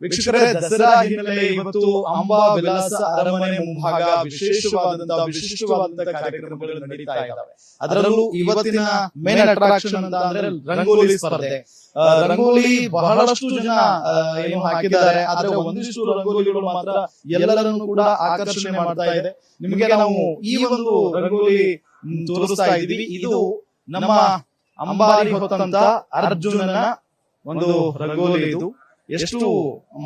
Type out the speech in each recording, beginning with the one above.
ವೀಕ್ಷಕರೇ, ದಸರಾ ಹಿನ್ನೆಲೆ ಇವತ್ತು ಅಂಬಾ ವಿಲಾಸ ಅರಮನೆ ಮುಂಭಾಗ ವಿಶಿಷ್ಟವಾದಂತಹ ಕಾರ್ಯಕ್ರಮಗಳು ನಡೀತಾ ಇದ್ದಾವೆ. ಅದರಲ್ಲೂ ಇವತ್ತಿನ ಮೇನ್ ಅಟ್ರಾಕ್ಷನ್ ಅಂತ ಅಂದ್ರೆ ರಂಗೋಲಿ ಸ್ಪರ್ಧೆ. ರಂಗೋಲಿ ಬಹಳಷ್ಟು ಜನ ಏನು ಹಾಕಿದ್ದಾರೆ, ಆದ್ರೆ ಒಂದಿಷ್ಟು ರಂಗೋಲಿಗಳು ಮಾತ್ರ ಎಲ್ಲರನ್ನು ಕೂಡ ಆಕರ್ಷಣೆ ಮಾಡ್ತಾ ಇದೆ. ನಿಮಗೆ ನಾವು ಈ ಒಂದು ರಂಗೋಲಿ ತೋರಿಸ್ತಾ ಇದ್ದೀವಿ. ಇದು ನಮ್ಮ ಅಂಬಾರಿ ಹೊತ್ತಂತ ಅರ್ಜುನನ ಒಂದು ರಂಗೋಲಿ. ಇದು ಎಷ್ಟು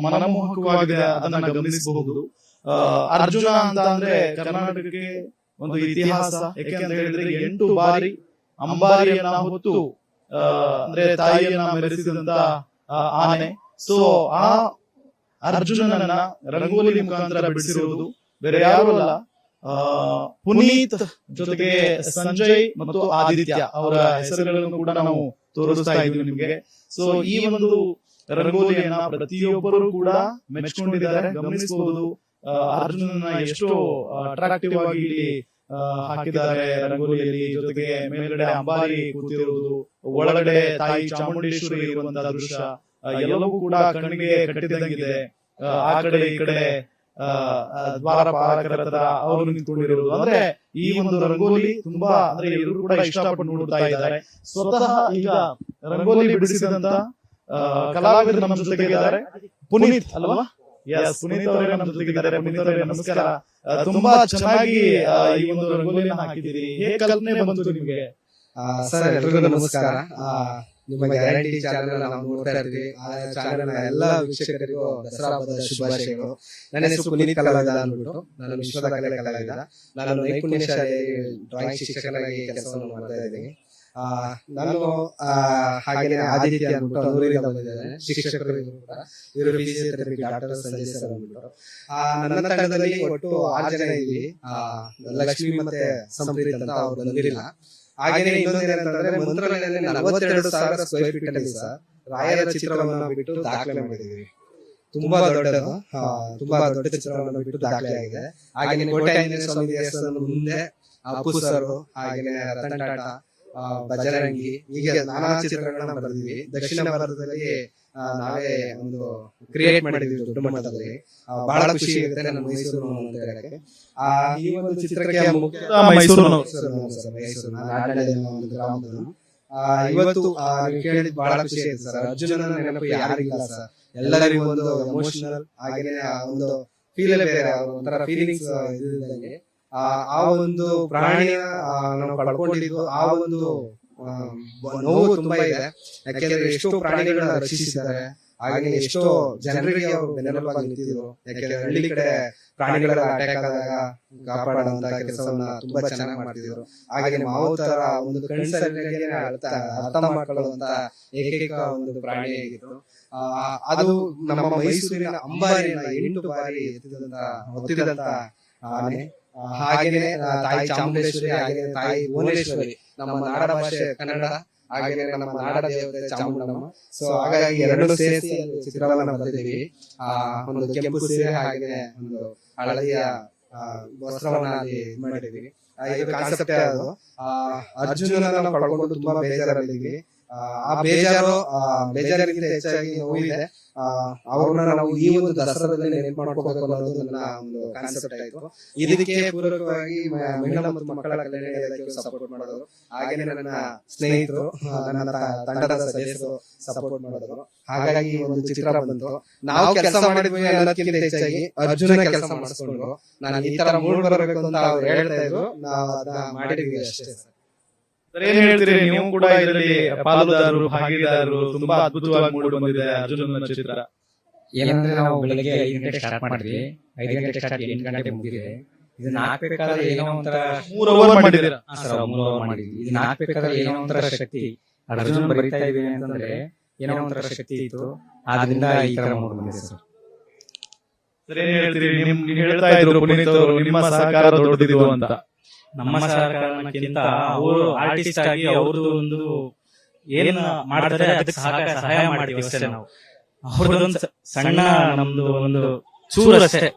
ಮನಮೋಹಕವಾಗಿದೆ ಅದನ್ನ ಗಮನಿಸಬಹುದು. ಅರ್ಜುನ ಅಂತ ಅಂದ್ರೆ ಕರ್ನಾಟಕಕ್ಕೆ ಒಂದು ಇತಿಹಾಸ. ಯಾಕೆಂತ ಹೇಳಿದ್ರೆ 8 ಬಾರಿ ಅಂಬಾರಿಯನ್ನ ಹೊತ್ತು ಅಂದ್ರೆ ತಾಯಿಯನ್ನ ಮೆರೆಸಿದಂತ ಆನೆ. ಸೊ ಆ ಅರ್ಜುನನನ್ನ ರಂಗೋಲಿ ಮುಖಾಂತರ ಬಿಡಿಸಿರುವುದು ಬೇರೆ ಯಾರು ಅಲ್ಲ, ಪುನೀತ್ ಜೊತೆಗೆ ಸಂಜಯ್ ಮತ್ತು ಆದಿತ್ಯ ಅವರ ಹೆಸರುಗಳನ್ನು ಕೂಡ ನಾವು ತೋರಿಸ್ತಾ ಇದ್ವಿ ನಿಮ್ಗೆ. ಸೊ ಈ ಒಂದು ರಂಗೋಲಿಯನ್ನ ಪ್ರತಿಯೊಬ್ಬರು ಕೂಡ ಮೆಚ್ಕೊಂಡಿದ್ದಾರೆ, ಗಮನಿಸಬಹುದು. ಅರ್ಜುನನ ಎಷ್ಟು ಅಟ್ರಾಕ್ಟಿವ್ ಆಗಿ ಇಲ್ಲಿ ಹಾಕಿದ್ದಾರೆ ರಂಗೋಲಿಯಲ್ಲಿ. ಜೊತೆಗೆ ಮೇಲ್ಗಡೆ ಅಂಬಾರಿ ಕೂತಿರುವುದು, ಒಳಗಡೆ ತಾಯಿ ಚಾಮುಂಡೇಶ್ವರಿ ಇರುವಂತಹ ದೃಶ್ಯ ಎಲ್ಲವೂ ಕೂಡ ಕಣ್ಣಿಗೆ ಕಟ್ಟಿದಂಗಿದೆ. ಆ ಕಡೆ ಈ ಕಡೆ ದ್ವಾರಪಾಲಕರ ತರ ಅವರು ನಿಂತ್ಕೊಂಡಿರುವುದು. ಅಂದ್ರೆ ಈ ಒಂದು ರಂಗೋಲಿ ತುಂಬಾ ಅಂದ್ರೆ ಎಲ್ಲರೂ ಕೂಡ ಇಷ್ಟಪಟ್ಟು ನೋಡ್ತಾ ಇದ್ದಾರೆ. ಸ್ವತಃ ಈಗ ರಂಗೋಲಿ ಬಿಡಿಸಿದಂತ ಕಲಾವಿದರು ನಮ್ಮ ಜೊತೆಗಿದ್ದಾರೆ. ಪುನೀತ್ ಅಲ್ವಾ? ಎಸ್, ಪುನೀತ್ ಅವರೇ ನಮ್ಮ ಜೊತೆಗಿದ್ದಾರೆ. ಪುನೀತ್ ಅವರೇ ನಮಸ್ಕಾರ. ತುಂಬಾ ಚೆನ್ನಾಗಿ ಈ ಒಂದು ರಂಗೋಲಿನ ಹಾಕಿದ್ದೀರಿ. ಹೇಗೆ ಕಲ್ಪನೆ ಬಂತು ನಿಮ್ಗೆ? ಸರ್, ಎಲ್ರಿಗೂ ನಮಸ್ಕಾರ. ನಿಮ್ಮ ಗ್ಯಾರಂಟಿ ಚಾನೆಲ್ ನಾವು ನೋಡ್ತಾ ಇರ್ತೀವಿ. ಆ ಚಾನೆಲ್ ಎಲ್ಲಾ ವೀಕ್ಷಕರಿಗೂ ದಸರಾ ಹಬ್ಬದ ಶುಭಾಶಯಗಳು. ನನ್ನ ಹೆಸರು ಪುನೀತ್ ಕಲಾವಿದ ಅಂದ್ಬಿಟ್ಟು. ನಾನು ವಿಶ್ವದ ಕಲೆ ಕಲಾವಿದ. ನಾನು ನೈಪುಣ್ಯ ಶಾಲೆ ಡ್ರಾಯಿಂಗ್ ಶಿಕ್ಷಕನಾಗಿ ಕೆಲಸವನ್ನು ಮಾಡ್ತಾ ಇದ್ದೀನಿ. ನಾನು ಹಾಗೆ ಆದಿತ್ಯ ಅಂದ್ಬಿಟ್ಟು ಅನೂರಿಂದ ಬಂದಿದ್ದೇನೆ, ಶಿಕ್ಷಕರು ಕೂಡ. ಇವರು ಫಿಸಿಯೋಥೆರಪಿ ಡಾಕ್ಟರ್ ಸಂಜಯ್ ಸರ್ ಅಂದ್ಬಿಟ್ಟು. ನನ್ನ ತಂಡದಲ್ಲಿ ಒಟ್ಟು 6 ಜನ ಇದ್ದೀವಿ. ಲಕ್ಷ್ಮಿ ಮತ್ತೆ ಸಂಪ್ರೀತ್ ಅಂತ ಅವ್ರು ಬಂದಿರಲಿಲ್ಲ. ಹಾಗೇನೆ ಇನ್ನೊಂದೇನಂತಂದ್ರೆ ಮಂತ್ರಾಲಯದಲ್ಲಿ 42,000 ಸ್ಕ್ವೇರ್ ಫೀಟ್ ಅಲ್ಲಿ ಸರ್ ರಾಯರ ಚಿತ್ರವನ್ನು ಬಿಟ್ಟು ದಾಖಲೆ ಮಾಡಿದೀವಿ. ತುಂಬಾ ದೊಡ್ಡ ಚಿತ್ರವನ್ನು ಬಿಟ್ಟು ದಾಖಲೆ ಆಗಿದೆ. ಹಾಗೇನೆ ಕೋಟೆ ಆಂಜನೇಯ ಸ್ವಾಮಿ ದೇವಸ್ಥಾನದ ಮುಂದೆ ಅಪ್ಪು ಸರ್, ಹಾಗೇನೆ ರತನ್ ಟಾಟಾ, ಬಜರಂಗಿ, ಹೀಗೆ ನಾನಾ ಚಿತ್ರಗಳನ್ನ ಬರೆದಿವಿ. ದಕ್ಷಿಣ ಭಾರತದಲ್ಲಿ ನಾವೇ ಒಂದು ಕ್ರಿಯೇಟ್ ಮಾಡಿದ್ವಿ ದೊಡ್ಡ ಮಟ್ಟದಲ್ಲಿ. ಬಹಳ ಖುಷಿ ಆಗುತ್ತೆ ನನ್ನ ಮೈಸೂರು ಅಂತ ಹೇಳಕ್ಕೆ. ಈ ಒಂದು ಚಿತ್ರಕ್ಕೆ ಮೈಸೂರು ಒಂದು ಗ್ರಾಮದವನು. ಇವತ್ತು ಕೇಳಿದ್ ಬಹಳ ಖುಷಿ ಆಯ್ತು ಸರ್. ಅರ್ಜುನನ ನೆನಪು ಯಾರಿಗಿಲ್ಲ ಸರ್, ಎಲ್ಲರಿಗೂ ಒಂದು ಎಮೋಷನಲ್ ಹಾಗೇನೆ ಒಂದು ಫೀಲ್ ಬೇರೆ, ಒಂಥರ ಫೀಲಿಂಗ್ಸ್ ಇದ್ದಂಗೆ. ಆ ಒಂದು ಪ್ರಾಣಿಯ ನಾವು ಕಳ್ಕೊಂಡಿದ್ದು, ಆ ಒಂದು ನೋವು ತುಂಬಾ ಇದೆ. ಯಾಕೆಂದ್ರೆ ಎಷ್ಟೋ ಪ್ರಾಣಿಗಳನ್ನ ರಕ್ಷಿಸಿದ್ದಾರೆ, ಹಾಗೆ ಎಷ್ಟೋ ಜನರಿಗೆ ಅವರು ಬೆನ್ನೆಲುಬಾಗಿ ನಿಂತಿದ್ರು. ಯಾಕೆಂದ್ರೆ ಹಳ್ಳಿ ಕಡೆ ಪ್ರಾಣಿಗಳ ಅಟ್ಯಾಕ್ ಆದಾಗ ಕಾಪಾಡುವಂತ ಕೆಲಸವನ್ನ ತುಂಬಾ ಚೆನ್ನಾಗಿ ಮಾಡ್ತಿದ್ರು. ಹಾಗೆ ಮಾವು ತರ ಒಂದು ಕಣ್ಸರಿಗೆ ಅರ್ಥ ಮಾಡ್ಕೊಳ್ಳುವಂತ ಏಕೈಕ ಒಂದು ಪ್ರಾಣಿ ಆಗಿತ್ತು. ಅದು ನಮ್ಮ ಮೈಸೂರಿನ ಅಂಬಾರಿನ 8 ಬಾರಿ ಹೊತ್ತಿದಂತ ಆನೆ. ಹಾಗೇನೆ ತಾಯಿ ಚಾಮುಂಡೇಶ್ವರಿ, ಹಾಗೆ ತಾಯಿ ಭುವನೇಶ್ವರಿ, ನಮ್ಮ ನಾಡ ಭಾಷೆ ಕನ್ನಡ, ಹಾಗೇನೆ ನಮ್ಮ ನಾಡ ದೇವತೆ ಚಾಮುಂಡಮ್ಮ. ಸೊ ಹಾಗಾಗಿ 2 ಸೇರಿಸಿ ಚಿತ್ರವನ್ನ ಬರೆದಿದ್ದೀವಿ. ಒಂದು ಕೆಂಪು ಸೀರೆ, ಹಾಗೆ ಒಂದು ಹಳದಿಯ ವಸ್ತ್ರವನ್ನ ಅಲ್ಲಿ ಮಾಡಿದೀವಿ. ಇದು ಕಾನ್ಸೆಪ್ಟ್ ಅದು. ಅರ್ಜುನನ ನಾವು ಕಳ್ಕೊಂಡು ತುಂಬಾ ಬೇಜಾರಲ್ಲಿದ್ದೀವಿ. ಆ ಬೇಜಾರಿಗಿಂತ ಹೆಚ್ಚಾಗಿ ನೋವಿದೆ. ಅವ್ರನ್ನ ನಾವು ಈ ಒಂದು ದಸರಾದಲ್ಲಿ ನೆನಪು ಮಾಡ್ಕೋಬೇಕು ಅನ್ನೋದು ನನ್ನ ಒಂದು ಕಾನ್ಸೆಪ್ಟ್ ಆಯ್ತು. ಇದಕ್ಕೆ ಪೂರಕವಾಗಿ ಮಹಿಳಾ ಮತ್ತು ಮಕ್ಕಳ ಕಲ್ಯಾಣ ಇಲಾಖೆ ಸಪೋರ್ಟ್ ಮಾಡೋದು, ಹಾಗೇನೆ ನನ್ನ ಸ್ನೇಹಿತರು, ನನ್ನ ತಂಡದ ಸದಸ್ಯರು ಸಪೋರ್ಟ್ ಮಾಡೋದು. ಹಾಗಾಗಿ ಒಂದು ಚಿತ್ರ ಬಂತು. ನಾವು ಕೆಲಸ ಮಾಡಿದ್ವಿ ಅನ್ನೋದಕ್ಕಿಂತ ಹೆಚ್ಚಾಗಿ ಅರ್ಜುನ ಕೆಲಸ ಮಾಡಿಸ್ಕೊಂಡ್ರು. ನಾನು ಈ ತರ ಮೂಡ್ ಬರಬೇಕು ಅಂತ ಅವ್ರು ಹೇಳ್ತಾ ಇದ್ರು, ನಾವು ಅದನ್ನ ಮಾಡಿದ್ವಿ ಅಷ್ಟೇ ಸರ್. ಏನ್ ಹೇಳ್ತೀರಿ ನೀವು ಕೂಡ ಇದರಲ್ಲಿ ಪಾಲುದಾರರು, ಭಾಗಿದಾರರು? ತುಂಬಾ ಅದ್ಭುತವಾಗಿ ಮೂಡಿ ಬಂದಿದೆ ಅರ್ಜುನನ ಚಿತ್ರ. ಏನಂದ್ರೆ ನಾವು ಬೆಳಗ್ಗೆ 5 ಗಂಟೆಗೆ ಸ್ಟಾರ್ಟ್ ಮಾಡಿದ್ವಿ. 5 ಗಂಟೆಗೆ ಸ್ಟಾರ್ಟ್ 8 ಗಂಟೆಗೆ ಮುಗಿದಿದೆ. ಇದನ್ನ ಹಾಕ್ಬೇಕಾದ್ರೆ ಏನೋ ಒಂಥರ 3 ಅವರ್ ಮಾಡಿದ್ದೀರಾ? 3 ಅವರ್ ಮಾಡಿದ್ವಿ. ಇದನ್ನ ಹಾಕ್ಬೇಕಾದ್ರೆ ಏನೋ ಒಂಥರ ಶಕ್ತಿ, ಅರ್ಜುನ ಬರೀತಾ ಇದೀವಿ ಅಂತಂದ್ರೆ ಏನೋ ಒಂಥರ ಶಕ್ತಿ ಇತ್ತು. ಆದ್ರಿಂದ ಈ ತರ ಮೂಡ್ ಬಂದಿದೆ ಸರ್. ಏನ್ ಹೇಳ್ತೀರಿ? ನೀವು ಹೇಳ್ತಾ ಇದ್ರು ಪುನೀತ್ ಅವರು ನಿಮ್ಮ ಸಹಕಾರ ದೊಡ್ಡದಿದು ಅಂತ. ನಮ್ಮ ಸಹಕಾರಕ್ಕಿಂತ ಅವರು ಆರ್ಟಿಸ್ಟ್ ಆಗಿ ಅವ್ರದ್ದು ಒಂದು ಏನ್ ಮಾಡ್ತಾರೆ ಅದಕ್ಕೆ ಸಹಾಯ ಮಾಡ್ತೀವಿ ಅಷ್ಟೇ ನಾವು. ಅವ್ರದ್ದೊಂದು ಸಣ್ಣ ನಮ್ದು ಒಂದು ಚೂರಷ್ಟೇ,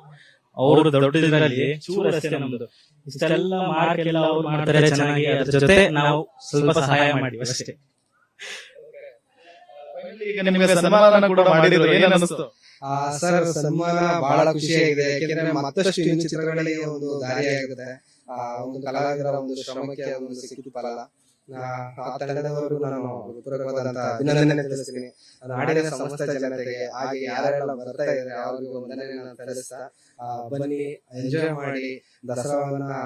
ಅವ್ರದ್ದು ದೊಡ್ಡದ್ರಲ್ಲಿ ಚೂರಷ್ಟೇ ನಮ್ದು. ಇಷ್ಟೆಲ್ಲ ಮಾಡ್ಕೆಲ್ಲ ಅವ್ರು ಮಾಡ್ತಾರೆ ಚೆನ್ನಾಗಿ, ಅದ್ರ ಜೊತೆ ನಾವು ಸ್ವಲ್ಪ ಸಹಾಯ ಮಾಡಿವಿ ಅಷ್ಟೇ. ಈಗ ನಿಮಗೆ ಸನ್ಮಾನ ಕೂಡ ಮಾಡಿದ್ರು, ಏನ್ ಅನಿಸ್ತು? ಸರ್ ಸನ್ಮಾನ ಬಹಳ ಖುಷಿಯಾಗಿದೆ, ಯಾಕೆಂದ್ರೆ ಮತ್ತಷ್ಟು ಇನ್ನು ಚಿತ್ರಗಳಿಗೆ ಒಂದು ದಾರಿಯಾಗುತ್ತೆ. ಒಂದು ಕಲಾವಿದರ ಒಂದು ಶ್ರಮಕ್ಕೆ ಒಂದು ಸಿಕ್ಕಿತು ಫಲ. ಆ ತಂಡದವರು ನಾನು ಪೂರ್ವಕವಾದಂತಹ ಅಭಿನಂದನೆ ತಿಳಿಸ್ತೀನಿ. ನಾಡಿನ ಸಮಸ್ತ ಜನತೆಗೆ, ಹಾಗೆ ಯಾರೆಲ್ಲ ಬರ್ತಾ ಇದ್ದಾರೆ ಅವ್ರಿಗೆ ವಂದನೆಯನ್ನು ತಿಳಿಸ್ತಾ, ಬನ್ನಿ ಎಂಜಾಯ್ ಮಾಡಿ, ದಸರಾವನ್ನ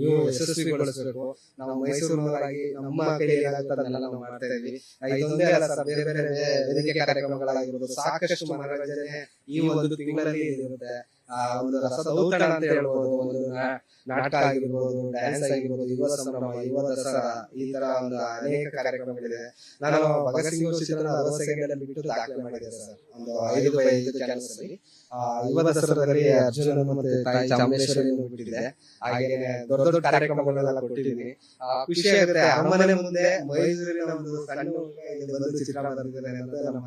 ನೀವು ಯಶಸ್ವಿಗೊಳಿಸಬೇಕು. ನಾವು ಮೈಸೂರಿನವರಾಗಿ ನಮ್ಮ ಕೈಲಿ ಏನಾಗ್ತದೆ ಅದನ್ನೆಲ್ಲ ನಾವು ಮಾಡ್ತಾ ಇದ್ವಿ. ಇದೊಂದೇ ಅಲ್ಲ ಸರ್, ಬೇರೆ ಬೇರೆ ವೇದಿಕೆ ಕಾರ್ಯಕ್ರಮಗಳಾಗಿರ್ಬೋದು, ಸಾಕಷ್ಟು ಮನರಂಜನೆ ಈ ಒಂದು ತಿಂಗಳಲ್ಲಿ ಇರುತ್ತೆ. ಒಂದು ರಸದೌತಣ ಅಂತ ಹೇಳ್ಬೋದು, ಒಂದು ನಾಟಕ ಆಗಿರ್ಬೋದು, ಡ್ಯಾನ್ಸ್ ಆಗಿರ್ಬೋದು, ಯುವ ಸಂಭ್ರಮ, ಯುವ ದಸರಾ, ಈ ತರ ಒಂದು ಅನೇಕ ಕಾರ್ಯಕ್ರಮಗಳಿದೆ. ನಾನು ಭಗತ್ ಸಿಂಗ್ ಚಿತ್ರದ 60 ಸೆಕೆಂಡ್ ಬಿಟ್ಟು ದಾಖಲೆ ಮಾಡಿದೆ ಸರ್, ಒಂದು 5x5 ಕ್ಯಾನ್ವಸ್ನಲ್ಲಿ. ಯುವ ದಸರಾದಲ್ಲಿ ಅರ್ಜುನ ಮತ್ತೆ ತಾಯಿ ಚಾಮುಂಡೇಶ್ವರಿಯನ್ನು ಬಿಟ್ಟಿದೆ. ಹಾಗೇನೆ ದೊಡ್ಡ ದೊಡ್ಡ ಕಾರ್ಯಕ್ರಮಗಳನ್ನೆಲ್ಲ ಕೊಟ್ಟಿದ್ದೀನಿ. ಖುಷಿ ಆಗುತ್ತೆ. ಅರಮನೆ ಮುಂದೆ ಮೈಸೂರಿನ ಒಂದು ಸಣ್ಣ ಇಲ್ಲಿ ಬಂದು ಚಿತ್ರ ಬರ್ತಿದ್ದಾರೆ ಅಂತ ನಮ್ಮ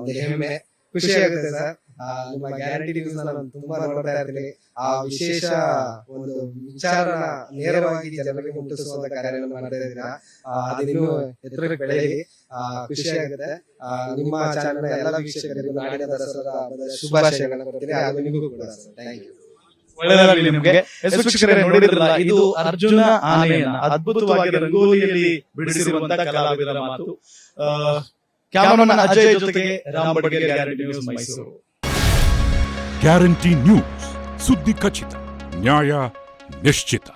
ಒಂದು ಹೆಮ್ಮೆ. ಖುಷಿ ಆಗುತ್ತೆ ಸರ್. ನಿಮ್ಮ ಗ್ಯಾರಂಟಿ ನ್ಯೂಸ್ ನಾನು ತುಂಬಾ ನೋಡ್ತಾ ಇರ್ತೀನಿ. ಆ ವಿಶೇಷ ಒಂದು ವಿಚಾರನ ನೇರವಾಗಿ ಜನರಿಗೆ ಮುಟ್ಟಿಸುವಂತ ಕಾರ್ಯವನ್ನು ಮಾಡ್ತಾ ಇದ್ದೀರಾ. ಅದಿನ್ನೂ ಎತ್ತರಕ್ಕೆ ಬೆಳೆಯಲಿ. ಖುಷಿ ಆಗುತ್ತೆ. ನಿಮ್ಮ ಚಾನೆಲ್ ಎಲ್ಲ ವೀಕ್ಷಕರಿಗೂ ನಾಡಿನ ದಸರಾ ಹಬ್ಬದ ಶುಭಾಶಯಗಳನ್ನು ಕೊಡ್ತೀನಿ. ಹಾಗೂ ನಿಮಗೂ ಕೂಡ ಸರ್. Thank you. ಒಳ್ಳೆಯದಾಗಲಿ ನಿಮ್ಗೆ. ವೀಕ್ಷಕರೇ, ನೋಡಿದ್ರಲ್ಲ, ಇದು ಅರ್ಜುನ ಆನೆಯನ್ನ ಅದ್ಭುತವಾಗಿ ರಂಗೋಲಿಯಲ್ಲಿ ಬಿಡಿಸಿರುವಂತ ಕಲಾವಿದರ ಮಾತು. ಕ್ಯಾಮರಾಮನ್ ಅಜಯ್ ಜೊತೆಗೆ Ram Badiger, guarantee news, Mysuru. Guarantee news, ಸುದ್ದಿ ಖಚಿತ, ನ್ಯಾಯ ನಿಶ್ಚಿತ.